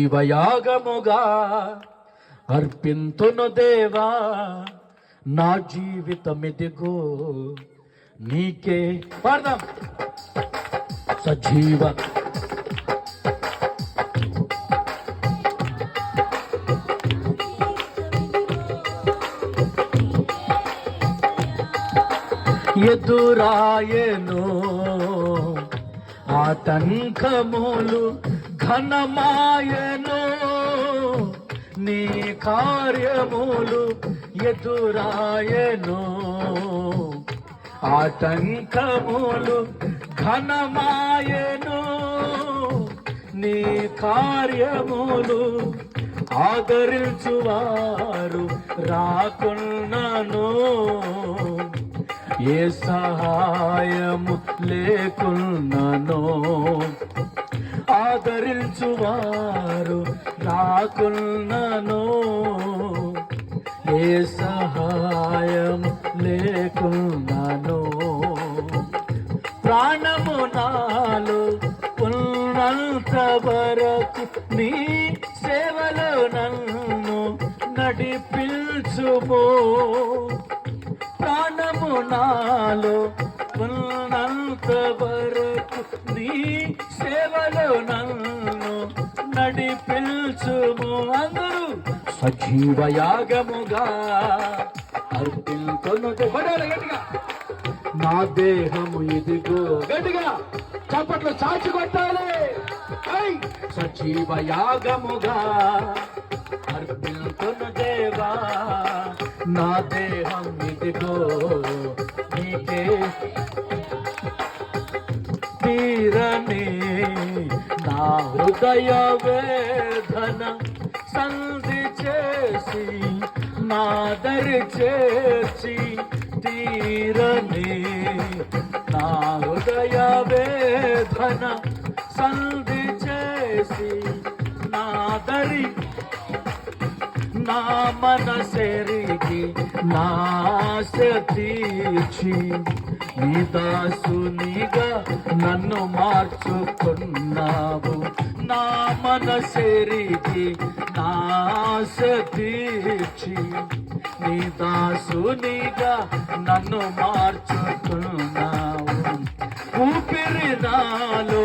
జీవయాగముగా అర్పింతును దేవా, నా జీవితమిదిగో నీకే. పాడదాం. సజీవ ఎదురాయెను ఆటంకములు, ఘనమాయెను నీ కార్యములు. ఎదురాయెను ఆటంకములు, ఘనమాయెను నీ కార్యములు. ఆదరించువారు రాకున్నను, ఏ సహాయము లేకున్నను. ఆదరించువారు రాకున్నను, ఏ సహాయం లేకున్నను. ప్రాణము నాలో ఉన్నంత వరకు నీ సేవలో నన్ను నడిపించుమో. ప్రాణము నాలో ఉన్నంత వరకు నీ సేవలో నన్ను నడిపించుము. అందరూ సజీవ యాగముగా అర్పింతును గట్టిగా, నా దేహము ఇదిగో. గట్టిగా చప్పట్లు చాచి కొట్టాలి. సజీవ యాగముగా అర్పింతును దేవా, నా దేహం ఇదిగో నీకే. తీరని నా హృదయ వేదన సంధి చేసి నాదరి చేర్చి. తీరని నా హృదయ వేదన సంధి చేసి నాదరి. నా మనసెరిగి నాశ తీర్చి నీ దాసునిగా నన్ను మార్చుకున్నావు. నా మనసెరిగి నాశ తీర్చి నీ దాసునిగా నన్ను మార్చుకున్నావు. ఊపిరి నాలో